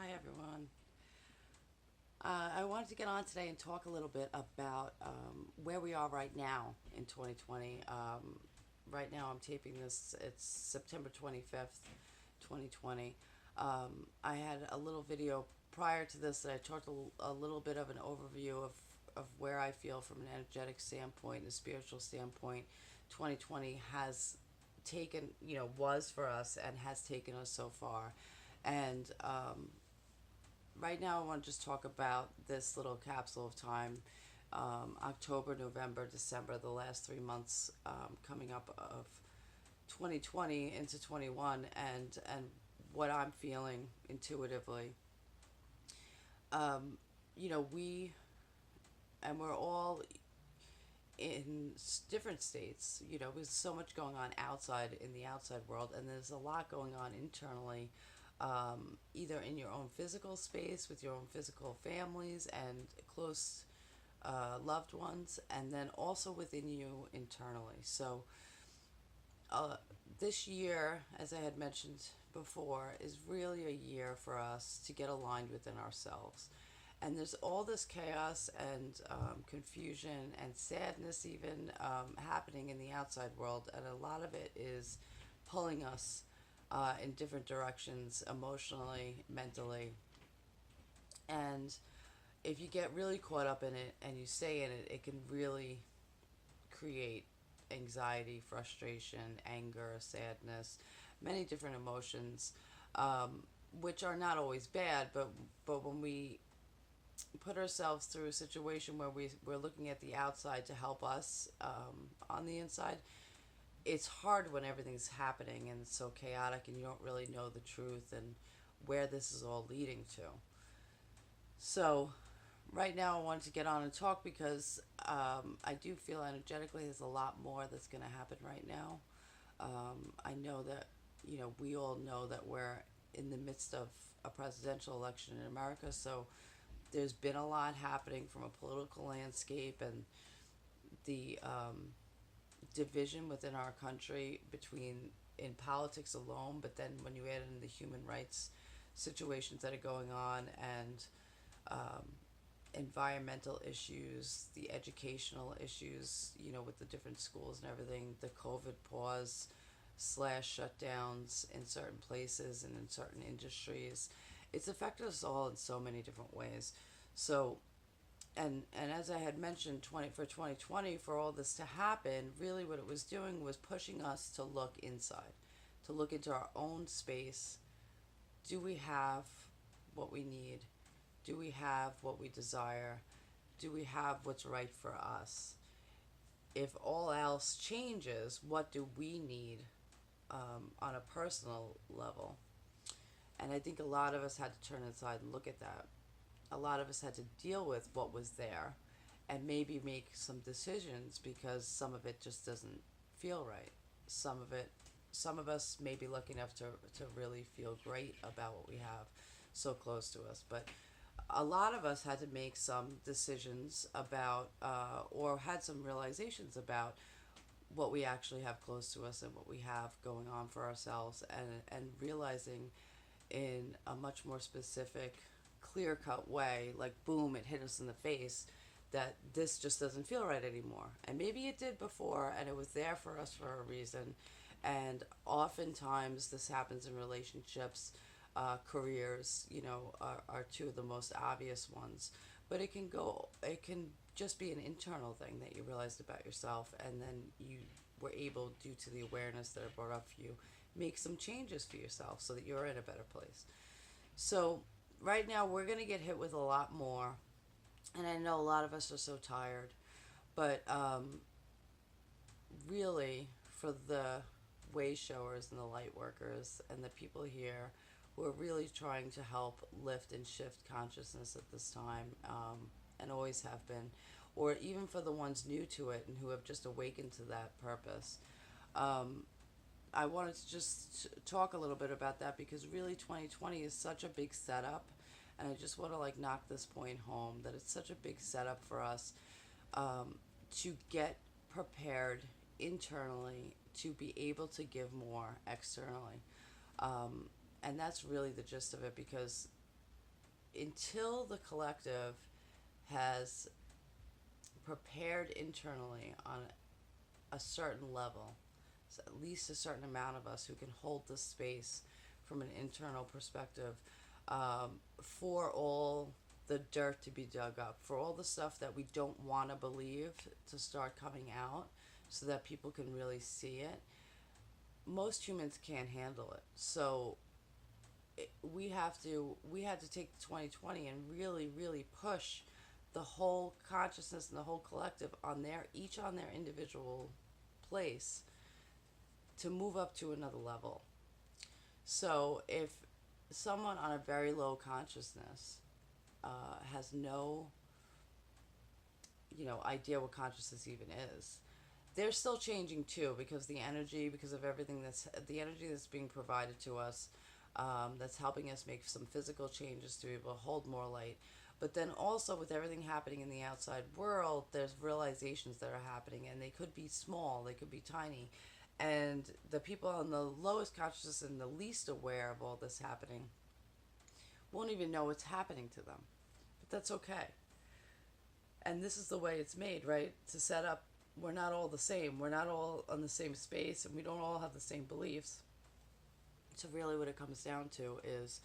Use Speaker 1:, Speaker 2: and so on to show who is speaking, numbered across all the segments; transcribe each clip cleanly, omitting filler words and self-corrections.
Speaker 1: Hi, everyone. I wanted to get on today and talk a little bit about where we are right now in 2020. Right now, I'm taping this, it's September 25th, 2020. I had a little video prior to this that I talked a little bit of an overview of where I feel from an energetic standpoint and a spiritual standpoint. 2020 has taken, was for us and has taken us so far. And right now, I want to just talk about this little capsule of time, October, November, December, the last 3 months coming up of 2020 into 21, and what I'm feeling intuitively. Um, we and we're all in different states. There's so much going on outside in the outside world, and there's a lot going on internally, either in your own physical space with your own physical families and close loved ones, and then also within you internally. So, uh, this year, as I had mentioned before, is really a year for us to get aligned within ourselves. And there's all this chaos and confusion and sadness, even happening in the outside world, and a lot of it is pulling us in different directions emotionally, mentally. And if you get really caught up in it and you stay in it, it can really create anxiety, frustration, anger, sadness, many different emotions, um, which are not always bad, but when we put ourselves through a situation where we're looking at the outside to help us on the inside, it's hard when everything's happening and it's so chaotic and you don't really know the truth and where this is all leading to. So, right now, I wanted to get on and talk because I do feel energetically there's a lot more that's going to happen right now. I know that, we all know that we're in the midst of a presidential election in America, so there's been a lot happening from a political landscape and the division within our country between in politics alone, but then when you add in the human rights situations that are going on and um, environmental issues, the educational issues, with the different schools and everything, the COVID pause slash shutdowns in certain places and in certain industries. It's affected us all in so many different ways. So, and as I had mentioned, 2020, for all this to happen, really what it was doing was pushing us to look inside, to look into our own space. Do we have what we need? Do we have what we desire? Do we have what's right for us? If all else changes, what do we need on a personal level? And I think a lot of us had to turn inside and look at that. A lot of us had to deal with what was there and maybe make some decisions because some of it just doesn't feel right. Some of it, some of us may be lucky enough to really feel great about what we have so close to us. But a lot of us had to make some decisions about, or had some realizations about what we actually have close to us and what we have going on for ourselves, and realizing in a much more specific, clear cut way, like boom, it hit us in the face that this just doesn't feel right anymore. And maybe it did before and it was there for us for a reason. And oftentimes this happens in relationships, careers, are two of the most obvious ones. But it can just be an internal thing that you realized about yourself, and then you were able, due to the awareness that it brought up for you, make some changes for yourself so that you're in a better place. So, right now, we're going to get hit with a lot more, and I know a lot of us are so tired, but really, for the Wayshowers and the light workers and the people here who are really trying to help lift and shift consciousness at this time, and always have been, or even for the ones new to it and who have just awakened to that purpose. Um, I wanted to just talk a little bit about that because really 2020 is such a big setup, and I just want to like knock this point home that it's such a big setup for us, to get prepared internally to be able to give more externally. Um, and that's really the gist of it because until the collective has prepared internally on a certain level, so at least a certain amount of us who can hold the space from an internal perspective, for all the dirt to be dug up, for all the stuff that we don't want to believe to start coming out so that people can really see it. Most humans can't handle it. So we had to take 2020 and really really push the whole consciousness and the whole collective on their each on their individual place to move up to another level. So if someone on a very low consciousness has no, idea what consciousness even is, they're still changing too, because the energy, because of everything that's the energy that's being provided to us, that's helping us make some physical changes to be able to hold more light. But then also with everything happening in the outside world, there's realizations that are happening, and they could be small, they could be tiny. And the people on the lowest consciousness and the least aware of all this happening won't even know what's happening to them. But that's okay. And this is the way it's made, right? To set up, we're not all the same. We're not all on the same space, and we don't all have the same beliefs. So really what it comes down to is,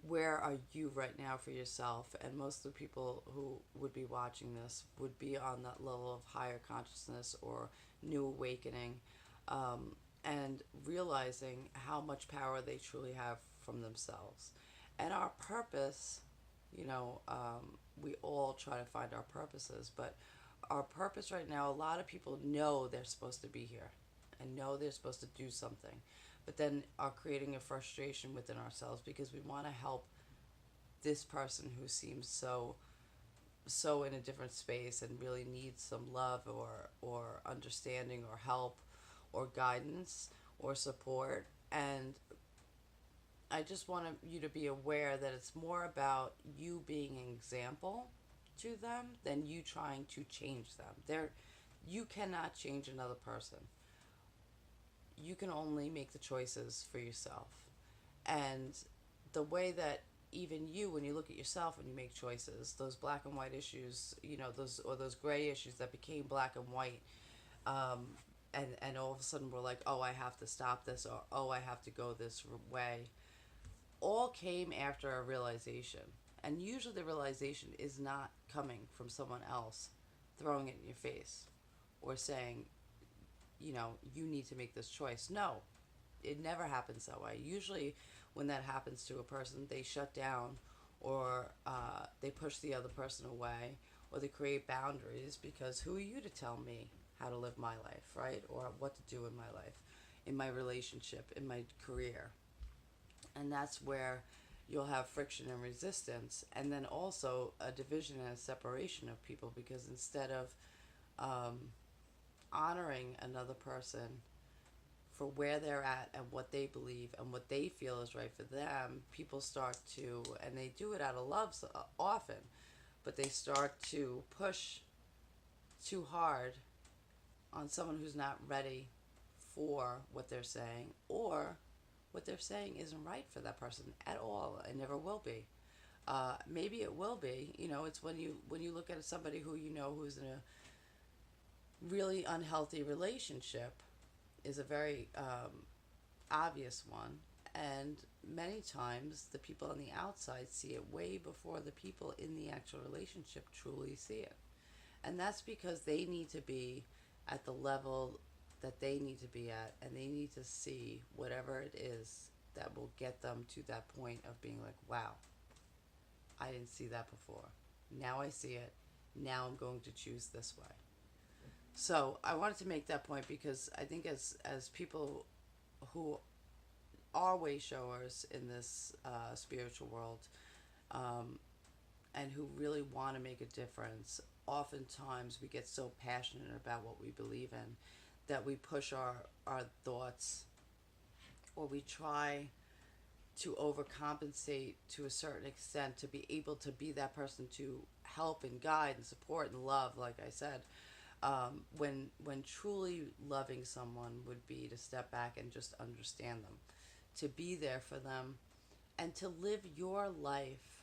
Speaker 1: where are you right now for yourself? And most of the people who would be watching this would be on that level of higher consciousness or new awakening, and realizing how much power they truly have from themselves. And our purpose, we all try to find our purposes, but our purpose right now, a lot of people know they're supposed to be here and know they're supposed to do something, but then are creating a frustration within ourselves because we want to help this person who seems so in a different space and really needs some love or understanding or help or guidance or support. And I just want you to be aware that it's more about you being an example to them than you trying to change them. You cannot change another person. You can only make the choices for yourself. And the way that even you, when you look at yourself, when you make choices, those black and white issues, those gray issues that became black and white, and all of a sudden we're like, oh, I have to stop this, or oh, I have to go this way, all came after a realization. And usually the realization is not coming from someone else throwing it in your face or saying, you need to make this choice. No, it never happens that way. Usually when that happens to a person, they shut down, or they push the other person away, or they create boundaries because who are you to tell me how to live my life, right? Or what to do in my life, in my relationship, in my career. And that's where you'll have friction and resistance, and then also a division and a separation of people, because instead of honoring another person for where they're at and what they believe and what they feel is right for them, people start to, and they do it out of love often, but they start to push too hard on someone who's not ready for what they're saying, or what they're saying isn't right for that person at all. It never will be. Maybe it will be. It's when you look at somebody who who's in a really unhealthy relationship, is a very obvious one, and many times the people on the outside see it way before the people in the actual relationship truly see it. And that's because they need to be at the level that they need to be at, and they need to see whatever it is that will get them to that point of being like, wow, I didn't see that before. Now I see it. Now I'm going to choose this way. So I wanted to make that point because I think as people who are wayshowers in this spiritual world, and who really want to make a difference, oftentimes we get so passionate about what we believe in that we push our thoughts, or we try to overcompensate to a certain extent to be able to be that person to help and guide and support and love, like I said. When truly loving someone would be to step back and just understand them, to be there for them, and to live your life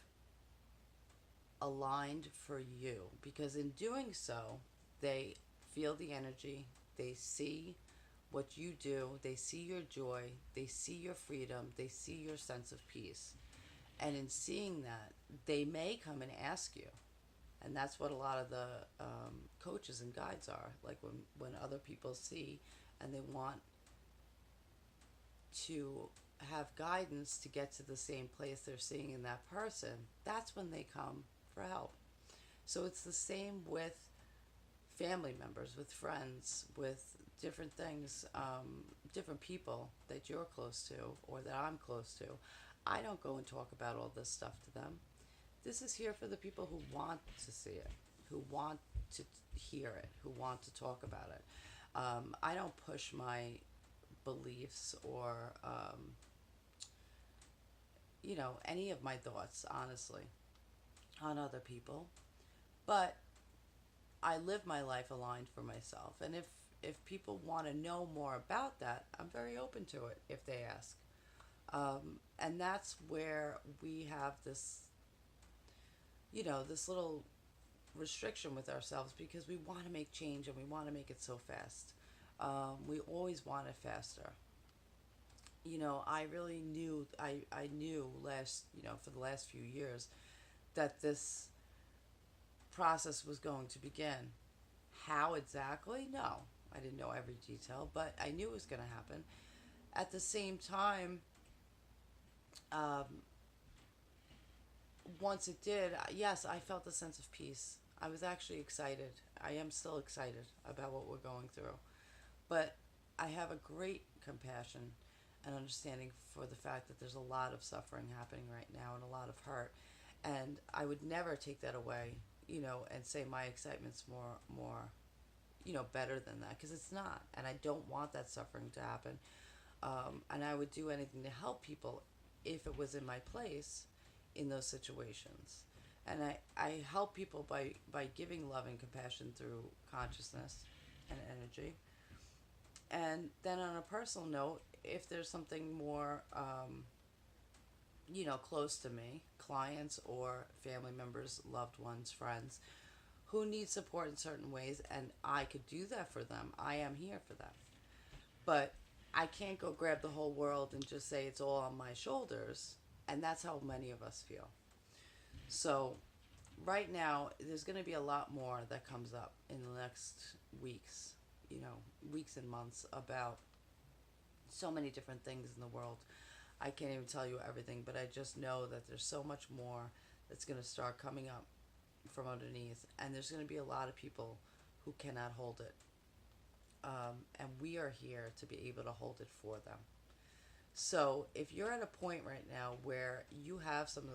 Speaker 1: aligned for you, because in doing so, they feel the energy, they see what you do, they see your joy, they see your freedom, they see your sense of peace. And in seeing that, they may come and ask you. And that's what a lot of the coaches and guides are like, when other people see and they want to have guidance to get to the same place they're seeing in that person, that's when they come for help. So it's the same with family members, with friends, with different things, different people that you're close to or that I'm close to. I don't go and talk about all this stuff to them. This is here for the people who want to see it, who want to hear it, who want to talk about it. I don't push my beliefs or, any of my thoughts, honestly, on other people. But I live my life aligned for myself. And if people want to know more about that, I'm very open to it if they ask. And that's where we have this little restriction with ourselves, because we want to make change and we want to make it so fast. We always want it faster. I really knew, I knew for the last few years that this process was going to begin. How exactly? No. I didn't know every detail, but I knew it was going to happen. At the same time, um, once it did, yes, I felt a sense of peace. I was actually excited. I am still excited about what we're going through. But I have a great compassion and understanding for the fact that there's a lot of suffering happening right now and a lot of hurt. And I would never take that away, and say my excitement's more, better than that, because it's not. And I don't want that suffering to happen. And I would do anything to help people if it was in my place in those situations. And I help people by giving love and compassion through consciousness and energy. And then on a personal note, if there's something more, close to me, clients or family members, loved ones, friends, who need support in certain ways, and I could do that for them, I am here for them. But I can't go grab the whole world and just say it's all on my shoulders. And that's how many of us feel. So right now, there's going to be a lot more that comes up in the next weeks, weeks and months, about so many different things in the world. I can't even tell you everything, but I just know that there's so much more that's going to start coming up from underneath. And there's going to be a lot of people who cannot hold it. And we are here to be able to hold it for them. So if you're at a point right now where you have some of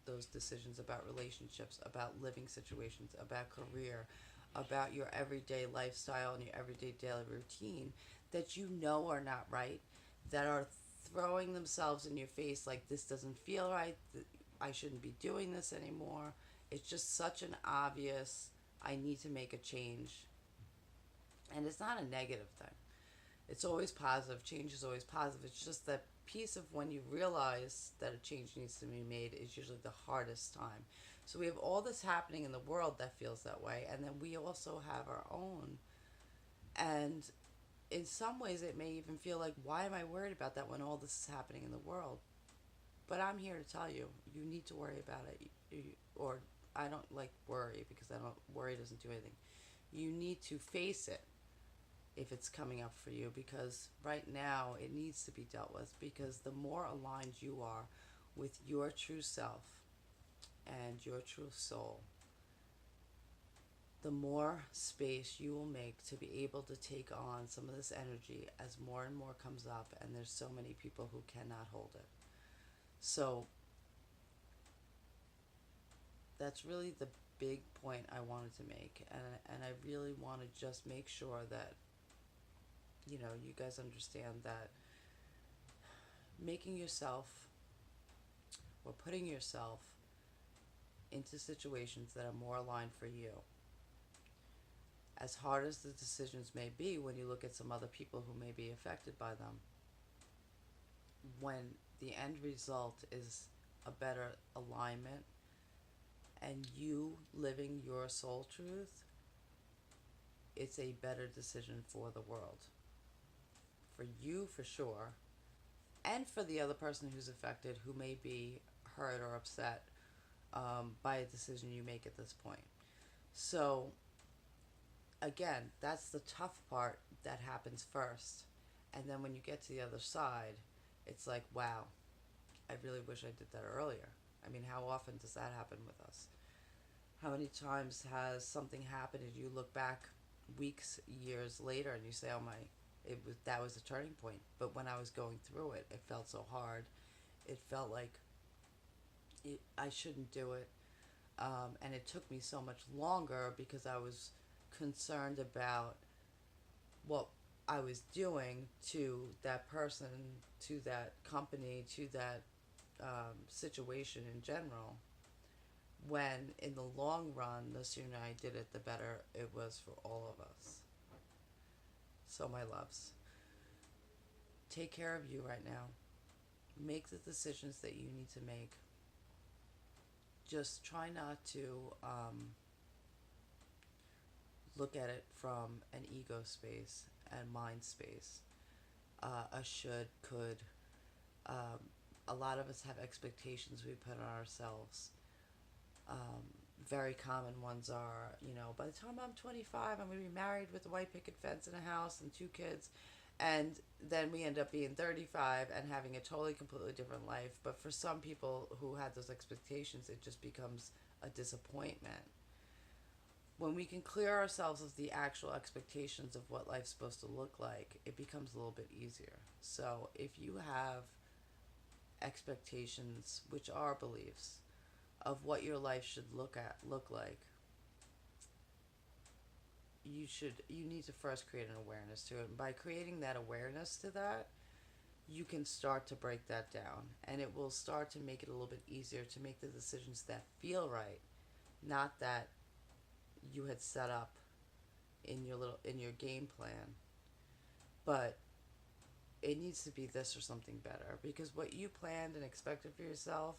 Speaker 1: those decisions about relationships, about living situations, about career, about your everyday lifestyle and your everyday daily routine that are not right, that are throwing themselves in your face like, this doesn't feel right, I shouldn't be doing this anymore, it's just such an obvious, I need to make a change. And it's not a negative thing. It's always positive. Change is always positive. It's just that piece of when you realize that a change needs to be made is usually the hardest time. So we have all this happening in the world that feels that way, and then we also have our own. And in some ways it may even feel like, why am I worried about that when all this is happening in the world? But I'm here to tell you, you need to worry about it. Or I don't like worry, because worry doesn't do anything. You need to face it if it's coming up for you, because right now it needs to be dealt with, because the more aligned you are with your true self and your true soul, the more space you will make to be able to take on some of this energy as more and more comes up, and there's so many people who cannot hold it. So that's really the big point I wanted to make, and I really want to just make sure that you guys understand that making yourself or putting yourself into situations that are more aligned for you, as hard as the decisions may be when you look at some other people who may be affected by them, when the end result is a better alignment and you living your soul truth, it's a better decision for the world. For you, for sure, and for the other person who's affected who may be hurt or upset by a decision you make at this point. So, again, that's the tough part that happens first. And then when you get to the other side, it's like, wow, I really wish I did that earlier. I mean, how often does that happen with us? How many times has something happened and you look back weeks, years later and you say, oh my, that was a turning point. But when I was going through it, it felt so hard. It felt like I shouldn't do it. And it took me so much longer because I was concerned about what I was doing to that person, to that company, to that situation in general. When in the long run, the sooner I did it, the better it was for all of us. So, my loves, take care of you right now. Make the decisions that you need to make. Just try not to look at it from an ego space and mind space. A should, could. A lot of us have expectations we put on ourselves. Very common ones are, by the time I'm 25, I'm going to be married with a white picket fence and a house and 2 kids. And then we end up being 35 and having a totally, completely different life. But for some people who had those expectations, it just becomes a disappointment. When we can clear ourselves of the actual expectations of what life's supposed to look like, it becomes a little bit easier. So if you have expectations, which are beliefs, of what your life should look like, you need to first create an awareness to it. And by creating that awareness to that, you can start to break that down, and it will start to make it a little bit easier to make the decisions that feel right, not that you had set up in your game plan, but it needs to be this or something better, because what you planned and expected for yourself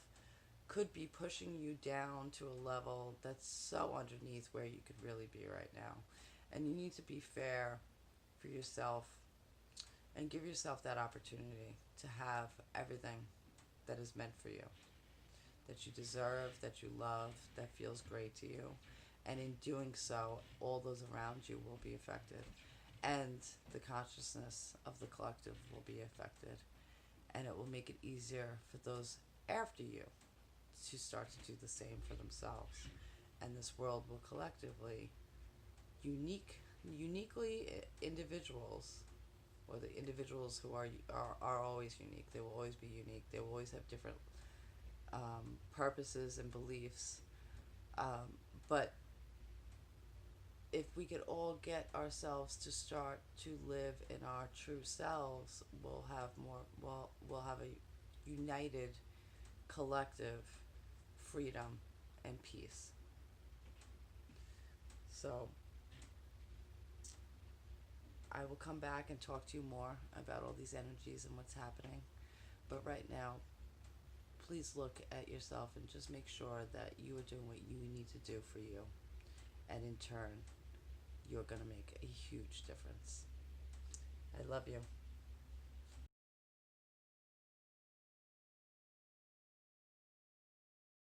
Speaker 1: could be pushing you down to a level that's so underneath where you could really be right now. And you need to be fair for yourself and give yourself that opportunity to have everything that is meant for you, that you deserve, that you love, that feels great to you. And in doing so, all those around you will be affected. And the consciousness of the collective will be affected. And it will make it easier for those after you to start to do the same for themselves. And this world will collectively, uniquely individuals, or the individuals who are always unique. They will always be unique. They will always have different purposes and beliefs. But if we could all get ourselves to start to live in our true selves, we'll have a united collective freedom and peace. So I will come back and talk to you more about all these energies and what's happening. But right now, please look at yourself and just make sure that you are doing what you need to do for you. And in turn, you're going to make a huge difference. I love you.